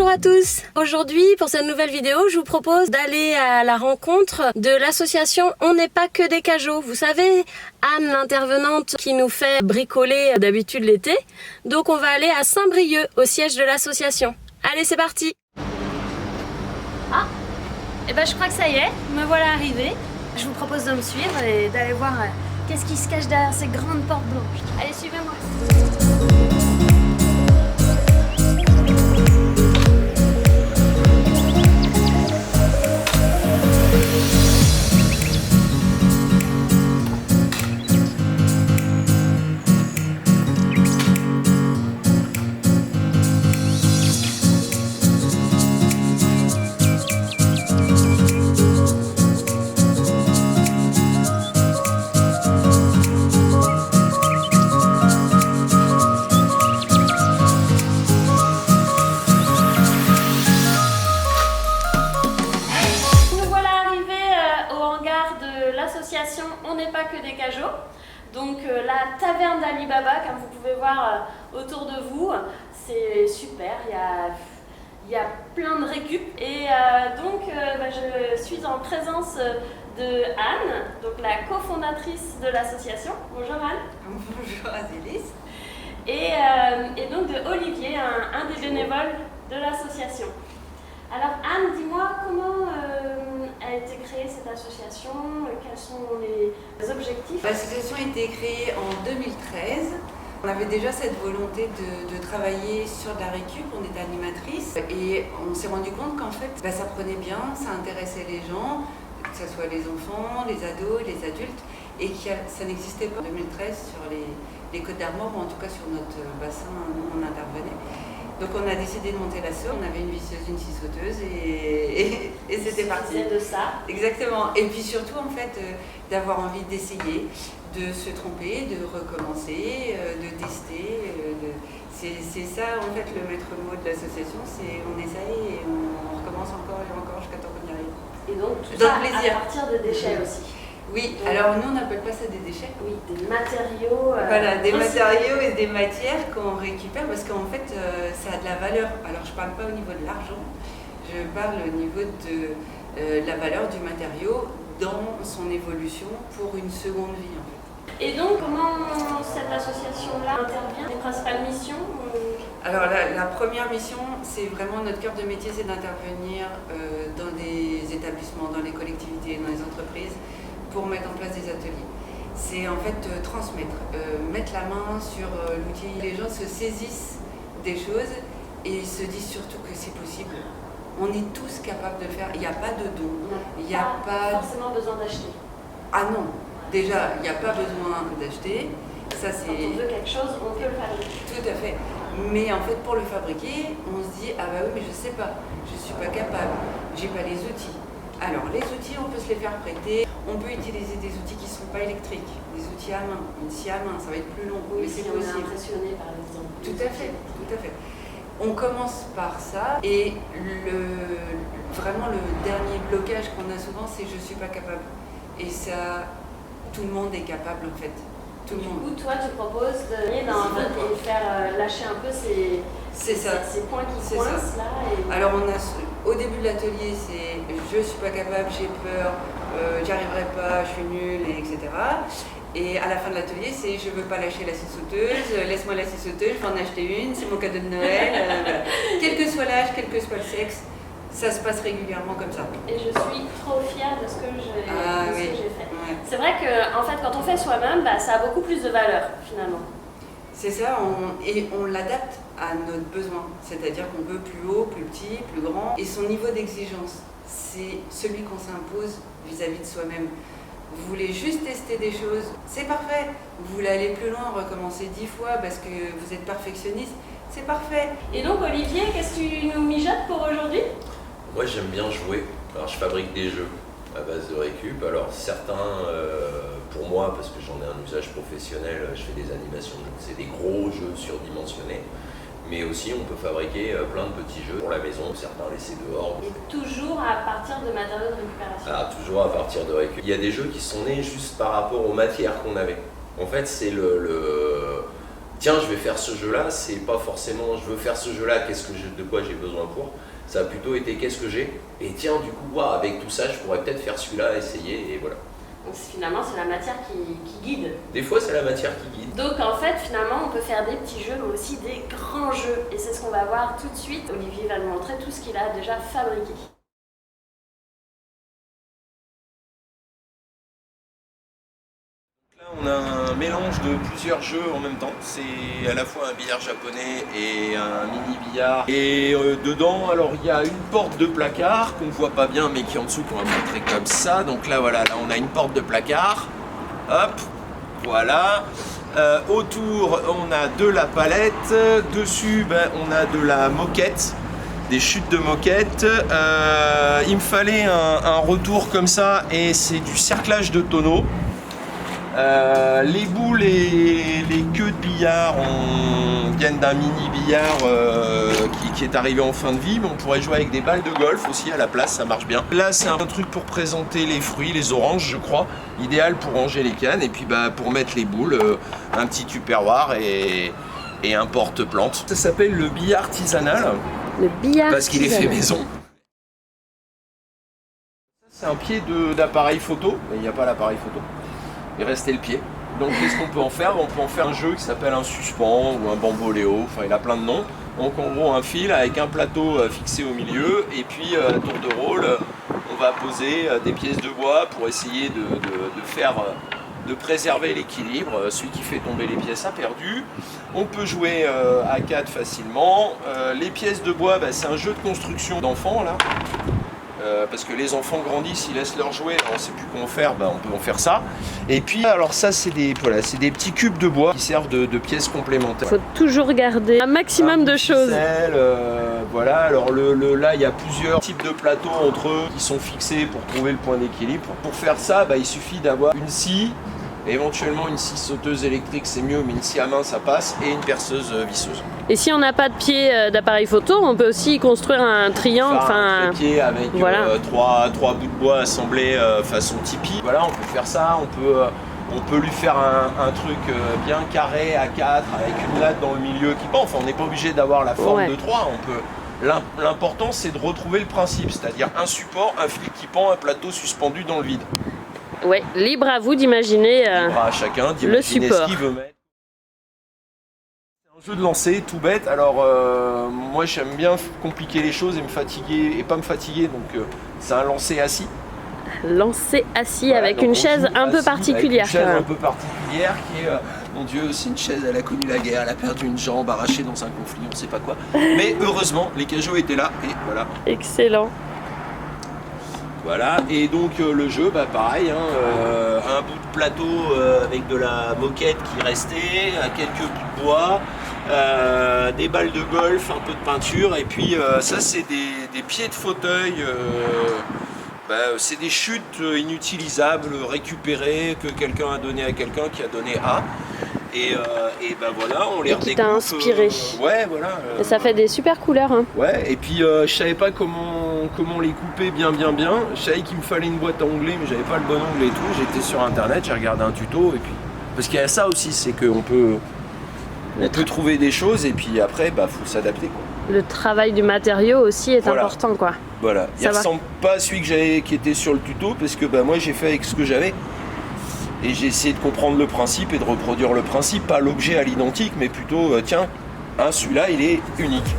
à tous. Aujourd'hui, pour cette nouvelle vidéo, je vous propose d'aller à la rencontre de l'association On n'est pas que des cajots. Vous savez, Anne, l'intervenante qui nous fait bricoler d'habitude l'été. Donc on va aller à Saint-Brieuc, au siège de l'association. Allez, c'est parti. Ah, et ben je crois que ça y est, me voilà arrivée. Je vous propose de me suivre et d'aller voir qu'est-ce qui se cache derrière ces grandes portes blanches. Allez, suivez-moi. L'association On n'est pas que des cajots, donc la taverne d'Ali Baba, comme vous pouvez voir autour de vous, c'est super, il y a plein de récup et je suis en présence de Anne, donc la cofondatrice de l'association. Bonjour Anne. Bonjour Azélis. Et donc de Olivier, un des bénévoles de l'association. Alors Anne, dis-moi comment a été créée cette association, quels sont les objectifs? L'association a été créée en 2013. On avait déjà cette volonté de travailler sur de la récup, on était animatrice et on s'est rendu compte qu'en fait ça prenait bien, ça intéressait les gens, que ce soit les enfants, les ados, les adultes, et que ça n'existait pas en 2013 sur les Côtes d'Armor, ou en tout cas sur notre bassin où on intervenait. Donc on a décidé de monter l'asso, on avait une visseuse, une scie sauteuse et c'était parti. C'est de ça. Exactement. Et puis surtout en fait d'avoir envie d'essayer, de se tromper, de recommencer, de tester. C'est ça en fait le maître mot de l'association, c'est on essaye et on recommence encore et encore jusqu'à temps qu'on y arrive. Et donc tout ça plaisir. À partir de déchets aussi. Oui, donc, alors nous on n'appelle pas ça des déchets. Oui, des matériaux. Voilà, des matériaux et des matières qu'on récupère parce qu'en fait ça a de la valeur. Alors je ne parle pas au niveau de l'argent, je parle au niveau de la valeur du matériau dans son évolution pour une seconde vie en fait. Et donc comment cette association-là intervient? Les principales missions? Alors la première mission, c'est vraiment notre cœur de métier, c'est d'intervenir dans des établissements, dans les collectivités, dans les entreprises, pour mettre en place des ateliers. C'est en fait transmettre, mettre la main sur l'outil. Les gens se saisissent des choses et se disent surtout que c'est possible. On est tous capables de le faire, il n'y a pas de don. Il n'y a pas forcément besoin d'acheter. Ah non, déjà, il n'y a pas besoin d'acheter. Ça, quand on veut quelque chose, on peut le fabriquer. Tout à fait. Mais en fait, pour le fabriquer, on se dit, ah bah oui, mais je ne sais pas, je ne suis pas capable, j'ai pas les outils. Alors, les outils, on peut se les faire prêter. On peut utiliser des outils qui ne sont pas électriques, des outils à main, une scie à main, ça va être plus long, oui, mais c'est possible. On est impressionné par l'exemple. Tout à fait, tout à fait. On commence par ça et vraiment le dernier blocage qu'on a souvent, c'est je ne suis pas capable. Et ça, tout le monde est capable en fait. Tout le monde. Du coup, toi, tu proposes de venir dans un vote et faire lâcher un peu ces points qui coincent là. Alors on a au début de l'atelier, c'est je suis pas capable, j'ai peur, j'y arriverai pas, je suis nulle, etc. Et à la fin de l'atelier, c'est je veux pas lâcher la scie sauteuse, laisse-moi la scie sauteuse, je vais en acheter une, c'est mon cadeau de Noël. Voilà. Quel que soit l'âge, quel que soit le sexe, ça se passe régulièrement comme ça. Et je suis trop fière de ce que j'ai fait. Ouais. C'est vrai que en fait, quand on fait soi-même, ça a beaucoup plus de valeur finalement. C'est ça, on l'adapte à notre besoin, c'est-à-dire qu'on veut plus haut, plus petit, plus grand. Et son niveau d'exigence, c'est celui qu'on s'impose vis-à-vis de soi-même. Vous voulez juste tester des choses, c'est parfait. Vous voulez aller plus loin, recommencer 10 fois parce que vous êtes perfectionniste, c'est parfait. Et donc Olivier, qu'est-ce que tu nous mijotes pour aujourd'hui? Moi j'aime bien jouer, alors je fabrique des jeux à base de récup, alors certains pour moi parce que j'en ai un usage professionnel, je fais des animations, c'est des gros jeux surdimensionnés, mais aussi on peut fabriquer plein de petits jeux pour la maison, certains laissés dehors. Et toujours à partir de matériaux de récupération. Ah, toujours à partir de récup. Il y a des jeux qui sont nés juste par rapport aux matières qu'on avait. En fait c'est tiens, je vais faire ce jeu-là, c'est pas forcément je veux faire ce jeu-là, de quoi j'ai besoin pour. Ça a plutôt été qu'est-ce que j'ai. Et tiens, du coup, wow, avec tout ça, je pourrais peut-être faire celui-là, essayer, et voilà. Donc finalement, c'est la matière qui guide. Des fois, c'est la matière qui guide. Donc en fait, finalement, on peut faire des petits jeux, mais aussi des grands jeux. Et c'est ce qu'on va voir tout de suite. Olivier va nous montrer tout ce qu'il a déjà fabriqué. On a un mélange de plusieurs jeux en même temps. C'est à la fois un billard japonais et un mini billard. Et dedans, alors il y a une porte de placard qu'on voit pas bien, mais qui est en dessous, qu'on va montrer comme ça. Donc là, voilà, là on a une porte de placard. Hop, voilà. Autour, on a de la palette. Dessus, on a de la moquette. Des chutes de moquette. Il me fallait un retour comme ça, et c'est du cerclage de tonneaux. Les boules et les queues de billard viennent d'un mini billard qui est arrivé en fin de vie, mais on pourrait jouer avec des balles de golf aussi à la place, ça marche bien. Là, c'est un truc pour présenter les fruits, les oranges, je crois, idéal pour ranger les cannes, et puis pour mettre les boules, un petit tupperware et un porte-plante. Ça s'appelle le billard artisanal. Le billard parce qu'il est fait maison. C'est un pied d'appareil photo, mais il n'y a pas l'appareil photo. Il restait le pied. Donc qu'est-ce qu'on peut en faire? On peut en faire un jeu qui s'appelle un suspens ou un bamboléo, enfin il a plein de noms. Donc en gros un fil avec un plateau fixé au milieu, et puis à tour de rôle on va poser des pièces de bois pour essayer de préserver l'équilibre. Celui qui fait tomber les pièces a perdu. On peut jouer à 4 facilement. Les pièces de bois, c'est un jeu de construction d'enfants là. Parce que les enfants grandissent, ils laissent leurs jouets, on ne sait plus comment faire, on peut en faire ça. Et puis, alors ça, c'est des petits cubes de bois qui servent de pièces complémentaires. Il faut toujours garder un maximum de choses. Voilà, alors là, il y a plusieurs types de plateaux entre eux qui sont fixés pour trouver le point d'équilibre. Pour faire ça, il suffit d'avoir une scie, éventuellement une scie sauteuse électrique, c'est mieux, mais une scie à main, ça passe, et une perceuse visseuse. Et si on n'a pas de pied d'appareil photo, on peut aussi construire un triangle. Un pied avec voilà. trois bouts de bois assemblés façon tipi. Voilà, on peut faire ça, on peut lui faire un truc bien carré à 4 avec une latte dans le milieu qui pend. Enfin, on n'est pas obligé d'avoir la forme de 3. L'important, c'est de retrouver le principe, c'est-à-dire un support, un fil qui pend, un plateau suspendu dans le vide. Ouais, libre à vous d'imaginer à chacun d'imaginer ce qu'il veut mettre. C'est un jeu de lancer tout bête. Alors moi j'aime bien compliquer les choses et me fatiguer et pas me fatiguer, donc c'est un lancer assis. Lancer assis, voilà, avec une chaise un peu particulière. Une chaise un peu particulière qui est mon Dieu, c'est une chaise, elle a connu la guerre, elle a perdu une jambe, arrachée dans un conflit, on sait pas quoi. Mais heureusement les cajots étaient là et voilà. Excellent. Voilà, et donc le jeu, pareil, un bout de plateau avec de la moquette qui restait, quelques bouts de bois, des balles de golf, un peu de peinture, et puis ça c'est des pieds de fauteuil, c'est des chutes inutilisables, récupérées, que quelqu'un a donné à quelqu'un qui a donné à. Et voilà, on les redécoupe. Qui t'a inspiré. Ouais, voilà. Et ça fait des super couleurs. Hein. Ouais, et puis je savais pas comment les couper bien. Je savais qu'il me fallait une boîte à onglets, mais j'avais pas le bon ongle et tout. J'étais sur internet, j'ai regardé un tuto, et puis parce qu'il y a ça aussi, c'est qu'on peut trouver des choses, et puis après, faut s'adapter, quoi. Le travail du matériau aussi est important, quoi. Voilà. Il ressemble pas à celui qui était sur le tuto, parce que moi j'ai fait avec ce que j'avais. Et j'ai essayé de comprendre le principe et de reproduire le principe, pas l'objet à l'identique, mais plutôt, tiens, celui-là, il est unique.